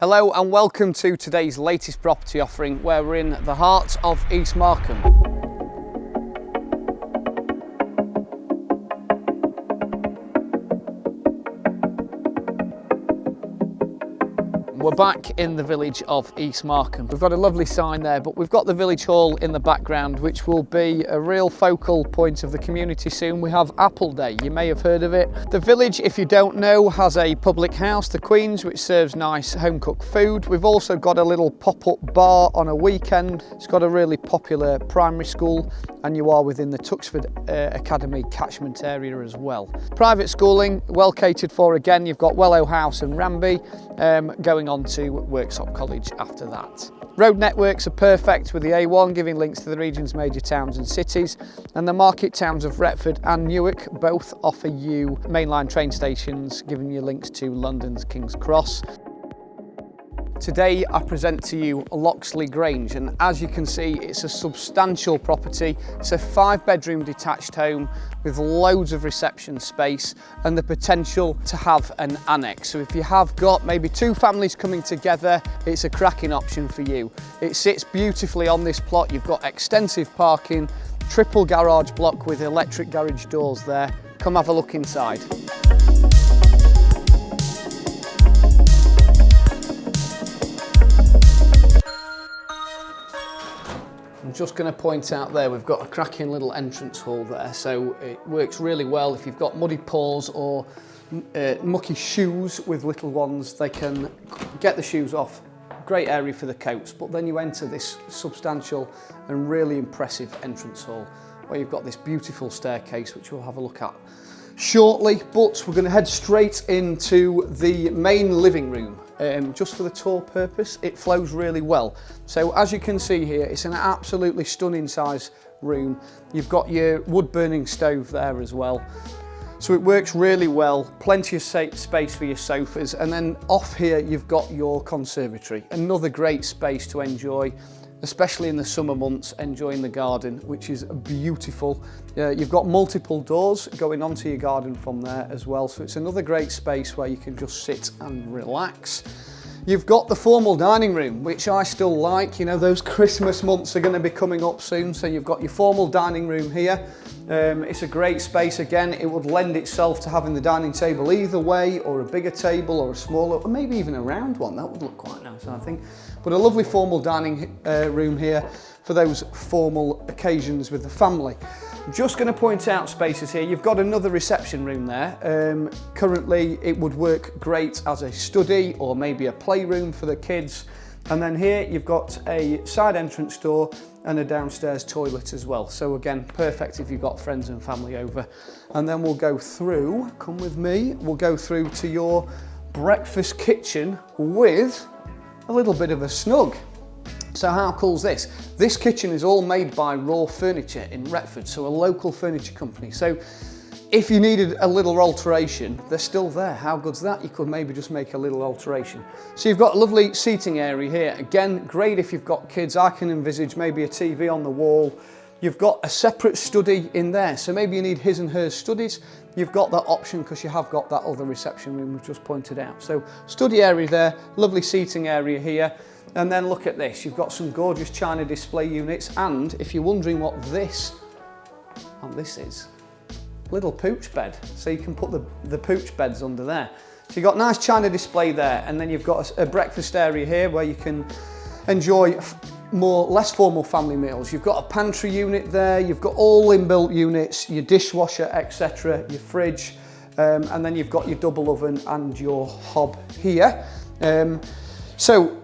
Hello and welcome to today's latest property offering where we're in the heart of East Markham. We're back in the village of East Markham. We've got a lovely sign there, but we've got the village hall in the background, which will be a real focal point of the community soon. We have Apple Day, you may have heard of it. The village, if you don't know, has a public house, the Queen's, which serves nice home-cooked food. We've also got a little pop-up bar on a weekend. It's got a really popular primary school, and you are within the Tuxford Academy catchment area as well. Private schooling, well catered for again. You've got Wellow House and Ramby, going on to Worksop College after that. Road networks are perfect with the A1 giving links to the region's major towns and cities, and the market towns of Retford and Newark both offer you mainline train stations giving you links to London's King's Cross. Today I present to you LOXLEY Grange, and as you can see it's a substantial property. It's a 5-bedroom detached home with loads of reception space and the potential to have an annex. So if you have got maybe 2 families coming together, it's a cracking option for you. It sits beautifully on this plot. You've got extensive parking, triple garage block with electric garage doors there. Come have a look inside. I'm just going to point out there we've got a cracking little entrance hall there, so it works really well if you've got muddy paws or mucky shoes with little ones. They can get the shoes off. Great area for the coats, but then you enter this substantial and really impressive entrance hall where you've got this beautiful staircase which we'll have a look at shortly, but we're going to head straight into the main living room. Just for the tour purpose, it flows really well. So as you can see here, it's an absolutely stunning size room. You've got your wood burning stove there as well. So it works really well, plenty of space for your sofas, and then off here you've got your conservatory. Another great space to enjoy, especially in the summer months, enjoying the garden, which is beautiful. You've got multiple doors going onto your garden from there as well, so it's another great space where you can just sit and relax. You've got the formal dining room, which I still like. You know, those Christmas months are going to be coming up soon, so you've got your formal dining room here. It's a great space. Again, it would lend itself to having the dining table either way, or a bigger table or a smaller, or maybe even a round one. That would look quite nice, I think. But a lovely formal dining room here for those formal occasions with the family. Just going to point out spaces here. You've got another reception room there. Currently it would work great as a study or maybe a playroom for the kids. And then here you've got a side entrance door and a downstairs toilet as well. So again, perfect if you've got friends and family over. And then we'll go through, come with me, we'll go through to your breakfast kitchen with a little bit of a snug. So how cool's this? This kitchen is all made by Raw Furniture in Retford, so a local furniture company. So if you needed a little alteration, they're still there. How good's that? You could maybe just make a little alteration. So you've got a lovely seating area here. Again, great if you've got kids. I can envisage maybe a TV on the wall. You've got a separate study in there, so maybe you need his and hers studies. You've got that option because you have got that other reception room we've just pointed out. So study area there, lovely seating area here. And then look at this, you've got some gorgeous china display units, and if you're wondering what this is, little pooch bed. So you can put the pooch beds under there. So you've got nice china display there, and then you've got a breakfast area here where you can enjoy less formal family meals. You've got a pantry unit there, you've got all inbuilt units, your dishwasher, etc., your fridge, and then you've got your double oven and your hob here. So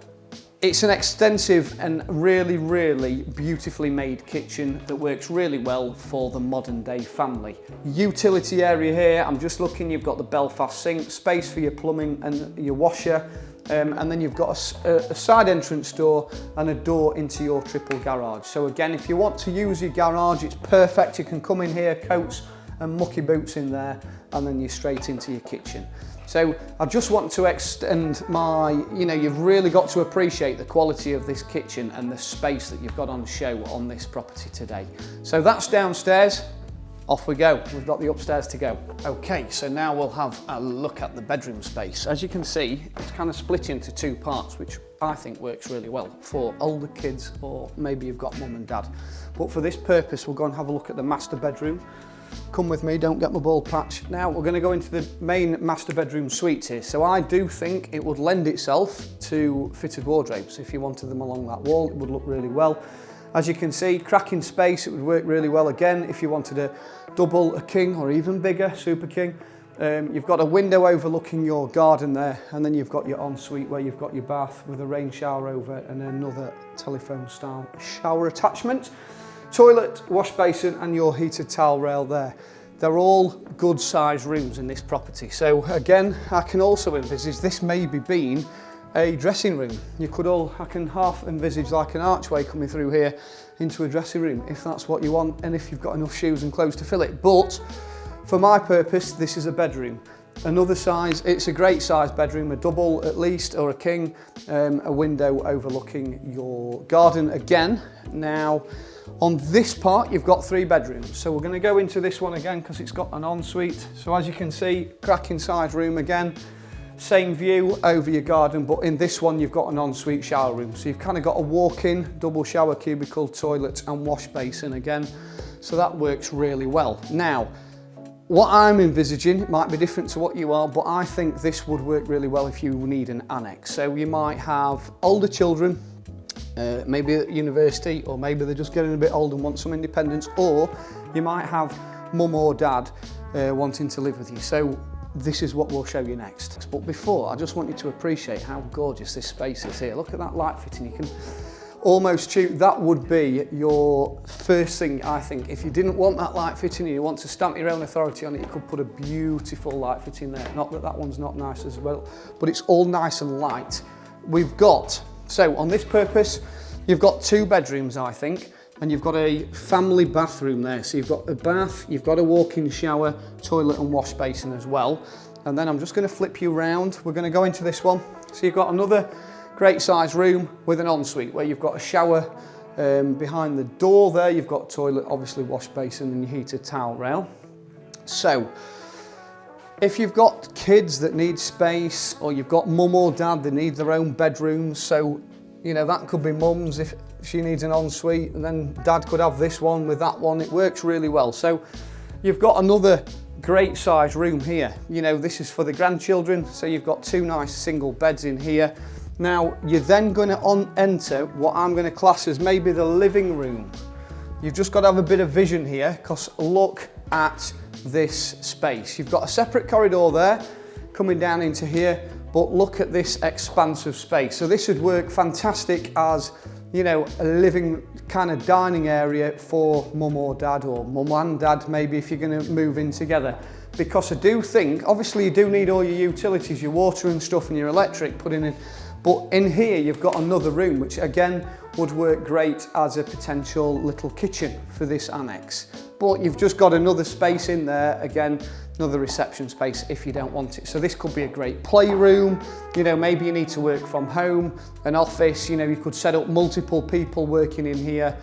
it's an extensive and really, really beautifully made kitchen that works really well for the modern day family. Utility area here, I'm just looking, you've got the Belfast sink, space for your plumbing and your washer, and then you've got a side entrance door and a door into your triple garage. So again, if you want to use your garage, it's perfect. You can come in here, coats and mucky boots in there, and then you're straight into your kitchen. So I just want to extend you've really got to appreciate the quality of this kitchen and the space that you've got on show on this property today. So that's downstairs. off we go. We've got the upstairs to go. Okay, so now we'll have a look at the bedroom space. As you can see, it's kind of split into two parts, which I think works really well for older kids, or maybe you've got mum and dad. But for this purpose, we'll go and have a look at the master bedroom. Come with me, don't get my bald patch. Now we're going to go into the main master bedroom suite here. So I do think it would lend itself to fitted wardrobes. If you wanted them along that wall, it would look really well. As you can see, cracking space, it would work really well again if you wanted a double, a king, or even bigger, super king. You've got a window overlooking your garden there, and then you've got your ensuite where you've got your bath with a rain shower over and another telephone style shower attachment. Toilet, wash basin and your heated towel rail there. They're all good sized rooms in this property. So again, I can also envisage this maybe being a dressing room. I can half envisage like an archway coming through here into a dressing room if that's what you want, and if you've got enough shoes and clothes to fill it. But for my purpose, this is a bedroom. Another size, it's a great size bedroom, a double at least, or a king, a window overlooking your garden again. Now, on this part, you've got 3 bedrooms. So we're going to go into this one again because it's got an ensuite. So as you can see, cracking size room again. Same view over your garden, but in this one, you've got an ensuite shower room. So you've kind of got a walk-in, double shower cubicle, toilet and wash basin again. So that works really well. Now, what I'm envisaging, it might be different to what you are, but I think this would work really well if you need an annex. So you might have older children, maybe at university, or maybe they're just getting a bit old and want some independence, or you might have mum or dad wanting to live with you. So this is what we'll show you next. But before, I just want you to appreciate how gorgeous this space is here. Look at that light fitting. You can almost choose, that would be your first thing, I think. If you didn't want that light fitting and you want to stamp your own authority on it, you could put a beautiful light fitting there. Not that that one's not nice as well, but it's all nice and light. We've got, so on this purpose, you've got 2 bedrooms, I think, and you've got a family bathroom there. So you've got a bath, you've got a walk-in shower, toilet and wash basin as well. And then I'm just going to flip you around. We're going to go into this one. So you've got another great size room with an ensuite where you've got a shower behind the door there. You've got toilet, obviously wash basin and your heated towel rail. So if you've got kids that need space, or you've got mum or dad that need their own bedrooms, so you know that could be mum's if she needs an ensuite, and then dad could have this one with that one. It works really well. So you've got another great size room here. You know, this is for the grandchildren, so you've got 2 nice single beds in here. Now you're then going to enter what I'm going to class as maybe the living room. You've just got to have a bit of vision here, because look at this space. You've got a separate corridor there coming down into here, but look at this expansive space. So this would work fantastic as, you know, a living kind of dining area for mum or dad, or mum and dad maybe if you're going to move in together. Because I do think, obviously you do need all your utilities, your water and stuff and your electric put in, but in here you've got another room which again would work great as a potential little kitchen for this annex. But you've just got another space in there, again, another reception space if you don't want it. So this could be a great playroom. You know, maybe you need to work from home, an office, you know, you could set up multiple people working in here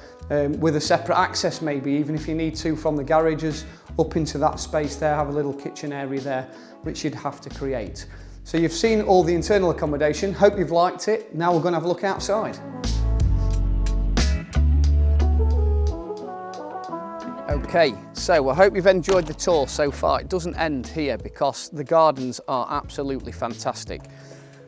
with a separate access maybe, even if you need to, from the garages up into that space there, have a little kitchen area there, which you'd have to create. So you've seen all the internal accommodation, hope you've liked it. Now we're going to have a look outside. Okay, so I hope you've enjoyed the tour so far. It doesn't end here because the gardens are absolutely fantastic.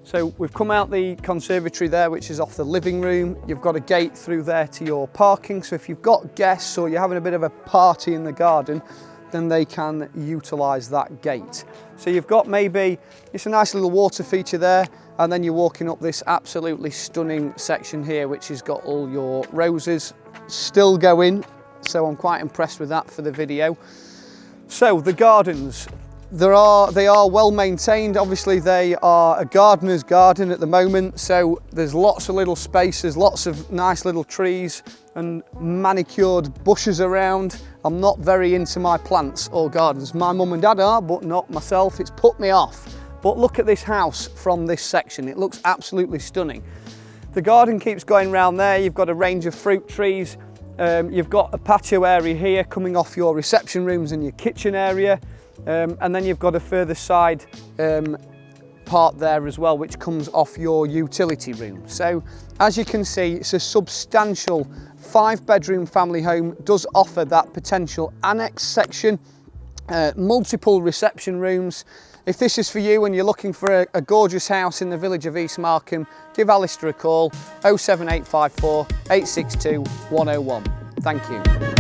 So we've come out the conservatory there, which is off the living room. You've got a gate through there to your parking. So if you've got guests or you're having a bit of a party in the garden, then they can utilise that gate. So you've got maybe, it's a nice little water feature there, and then you're walking up this absolutely stunning section here, which has got all your roses still going. So I'm quite impressed with that for the video. So the gardens, they are well maintained. Obviously they are a gardener's garden at the moment, so there's lots of little spaces, lots of nice little trees and manicured bushes around. I'm not very into my plants or gardens. My mum and dad are, but not myself. It's put me off. But look at this house from this section. It looks absolutely stunning. The garden keeps going round there. You've got a range of fruit trees. You've got a patio area here coming off your reception rooms and your kitchen area, and then you've got a further side part there as well, which comes off your utility room. So as you can see, it's a substantial 5-bedroom family home, does offer that potential annex section, multiple reception rooms. If this is for you and you're looking for a gorgeous house in the village of East Markham, give Alistair a call, 07854 862 101. Thank you.